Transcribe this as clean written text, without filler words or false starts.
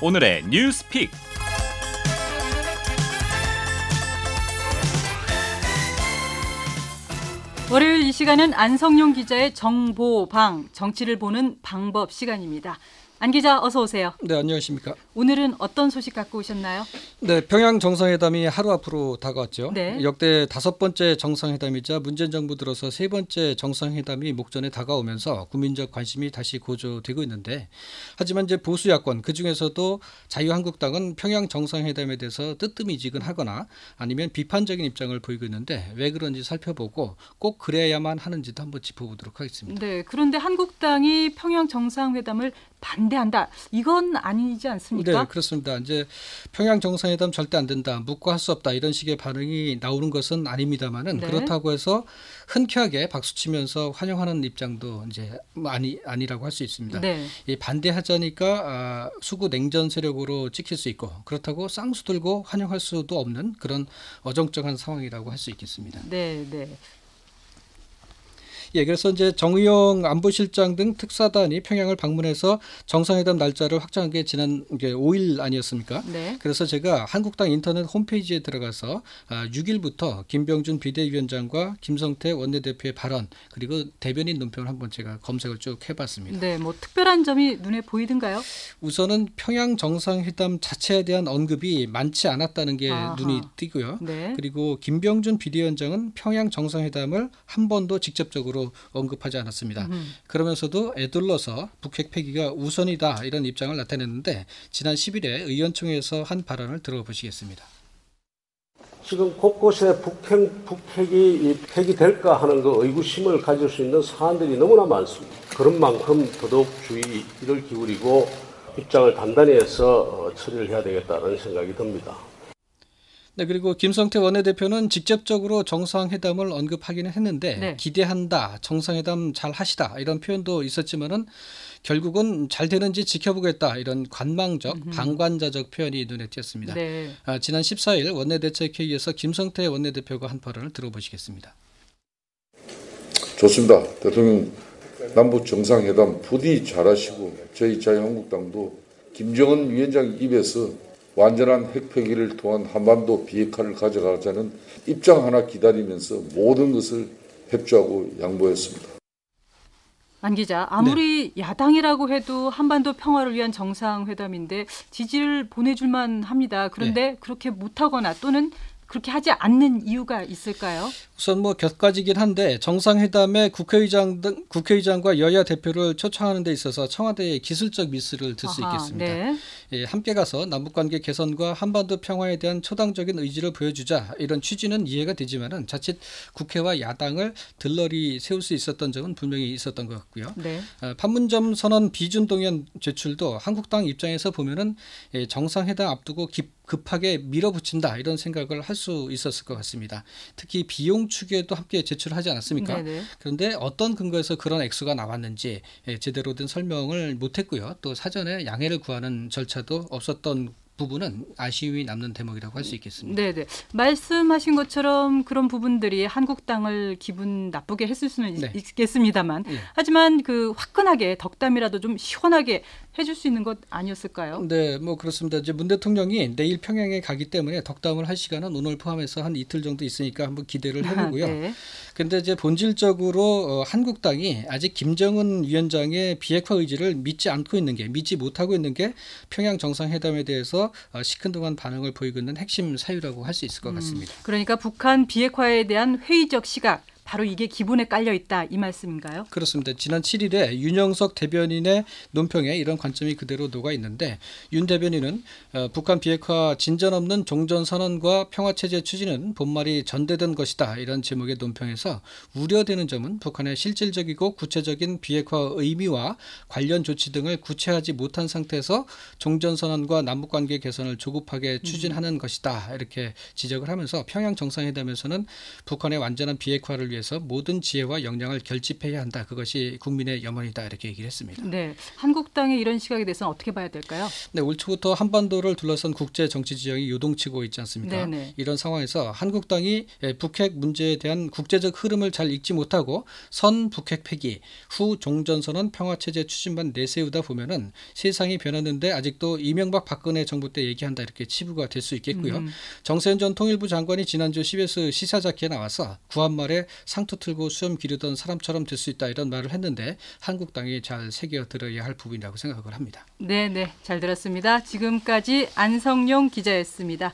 오늘의 뉴스픽. 월요일 이 시간은 안성용 기자의 정보방, 정치를 보는 방법 시간입니다. 안 기자 어서 오세요. 네, 안녕하십니까. 오늘은 어떤 소식 갖고 오셨나요? 네, 평양 정상회담이 하루 앞으로 다가왔죠. 네. 역대 5번째 정상회담이자 문재인 정부 들어서 3번째 정상회담이 목전에 다가오면서 국민적 관심이 다시 고조되고 있는데, 하지만 이제 보수 야권 그중에서도 자유한국당은 평양 정상회담에 대해서 뜨뜨미지근하거나 아니면 비판적인 입장을 보이고 있는데, 왜 그런지 살펴보고 꼭 그래야만 하는지도 한번 짚어보도록 하겠습니다. 네, 그런데 한국당이 평양 정상회담을 반대한다. 이건 아니지 않습니까? 네, 그렇습니다. 이제 평양 정상회담 절대 안 된다, 묵고 할 수 없다, 이런 식의 반응이 나오는 것은 아닙니다만은, 네. 그렇다고 해서 흔쾌하게 박수치면서 환영하는 입장도 이제 아니라고 할 수 있습니다. 네. 이 반대하자니까 수구 냉전 세력으로 찍힐 수 있고, 그렇다고 쌍수 들고 환영할 수도 없는 그런 어정쩡한 상황이라고 할 수 있겠습니다. 네, 네. 예, 그래서 이제 정의용 안보실장 등 특사단이 평양을 방문해서 정상회담 날짜를 확정한 게 지난 5일 아니었습니까? 네. 그래서 제가 한국당 인터넷 홈페이지에 들어가서 6일부터 김병준 비대위원장과 김성태 원내대표의 발언, 그리고 대변인 논평을 한번 제가 검색을 쭉 해봤습니다. 네, 뭐 특별한 점이 눈에 보이던가요? 우선은 평양 정상회담 자체에 대한 언급이 많지 않았다는 게 아하. 눈이 띄고요. 네. 그리고 김병준 비대위원장은 평양 정상회담을 한 번도 직접적으로 언급하지 않았습니다. 그러면서도 애둘러서 북핵 폐기가 우선이다, 이런 입장을 나타냈는데, 지난 10일에 의원총회에서 한 발언을 들어보시겠습니다. 지금 곳곳에 북핵이 폐기될까 하는 그 의구심을 가질 수 있는 사안들이 너무나 많습니다. 그런 만큼 더더욱 주의를 기울이고 입장을 단단히 해서 처리를 해야 되겠다는 생각이 듭니다. 네, 그리고 김성태 원내대표는 직접적으로 정상회담을 언급하기는 했는데, 네. 기대한다, 정상회담 잘 하시다, 이런 표현도 있었지만은 결국은 잘 되는지 지켜보겠다, 이런 관망적, 방관자적 표현이 눈에 띄었습니다. 네. 지난 14일 원내대책회의에서 김성태 원내대표가 한 발언을 들어보시겠습니다. 좋습니다. 대통령 남북 정상회담 부디 잘하시고, 저희 자유한국당도 김정은 위원장 입에서 완전한 핵폐기를 통한 한반도 비핵화를 가져가자는 입장 하나 기다리면서 모든 것을 협조하고 양보했습니다. 안 기자, 아무리 야당이라고 해도 한반도 평화를 위한 정상회담인데 지지를 보내줄만 합니다. 그런데 그렇게 못하거나 또는 그렇게 하지 않는 이유가 있을까요? 우선 곁가지긴 한데, 정상회담에 국회의장과 여야 대표를 초청하는 데 있어서 청와대의 기술적 미스를 들 수 있겠습니다. 네. 예, 함께 가서 남북관계 개선과 한반도 평화에 대한 초당적인 의지를 보여주자, 이런 취지는 이해가 되지만은 자칫 국회와 야당을 들러리 세울 수 있었던 점은 분명히 있었던 것 같고요. 네. 판문점 선언 비준 동의안 제출도 한국당 입장에서 보면은 정상회담 앞두고 급하게 밀어붙인다, 이런 생각을 할 수 있었을 것 같습니다. 특히 비용 추계도 함께 제출하지 않았습니까? 네네. 그런데 어떤 근거에서 그런 액수가 나왔는지 제대로 된 설명을 못했고요. 또 사전에 양해를 구하는 절차도 없었던 부분은 아쉬움이 남는 대목이라고 할 수 있겠습니다. 네네. 말씀하신 것처럼 그런 부분들이 한국당을 기분 나쁘게 했을 수는 네. 있겠습니다만, 네. 하지만 그 화끈하게 덕담이라도 좀 시원하게 해줄 수 있는 것 아니었을까요? 네, 그렇습니다. 이제 문 대통령이 내일 평양에 가기 때문에 덕담을 할 시간은 오늘 포함해서 한 이틀 정도 있으니까 한번 기대를 해보고요. 네. 근데 이제 본질적으로 한국당이 아직 김정은 위원장의 비핵화 의지를 믿지 못하고 있는 게 평양 정상회담에 대해서 시큰둥한 반응을 보이고 있는 핵심 사유라고 할 수 있을 것 같습니다. 그러니까 북한 비핵화에 대한 회의적 시각, 바로 이게 기본에 깔려 있다, 이 말씀인가요? 그렇습니다. 지난 7일에 윤영석 대변인의 논평에 이런 관점이 그대로 녹아 있는데, 윤 대변인은 북한 비핵화 진전 없는 종전선언과 평화체제 추진은 본말이 전대된 것이다, 이런 제목의 논평에서 우려되는 점은 북한의 실질적이고 구체적인 비핵화 의미와 관련 조치 등을 구체하지 못한 상태에서 종전선언과 남북관계 개선을 조급하게 추진하는 것이다, 이렇게 지적을 하면서 평양 정상회담에서는 북한의 완전한 비핵화를 위한 위해서 모든 지혜와 역량을 결집해야 한다. 그것이 국민의 염원이다. 이렇게 얘기를 했습니다. 네, 한국당의 이런 시각에 대해서는 어떻게 봐야 될까요? 네, 올 초부터 한반도를 둘러싼 국제 정치 지형이 요동치고 있지 않습니까? 네네. 이런 상황에서 한국당이 북핵 문제에 대한 국제적 흐름을 잘 읽지 못하고 선 북핵 폐기, 후 종전선언 평화체제 추진만 내세우다 보면은 세상이 변했는데 아직도 이명박 박근혜 정부 때 얘기한다 이렇게 치부가 될 수 있겠고요. 정세현 전 통일부 장관이 지난주 CBS 시사자키에 나와서 구한말에 상투 틀고 수염 기르던 사람처럼 될 수 있다 이런 말을 했는데 한국당이 잘 새겨들어야 할 부분이라고 생각을 합니다. 네, 잘 들었습니다. 지금까지 안성용 기자였습니다.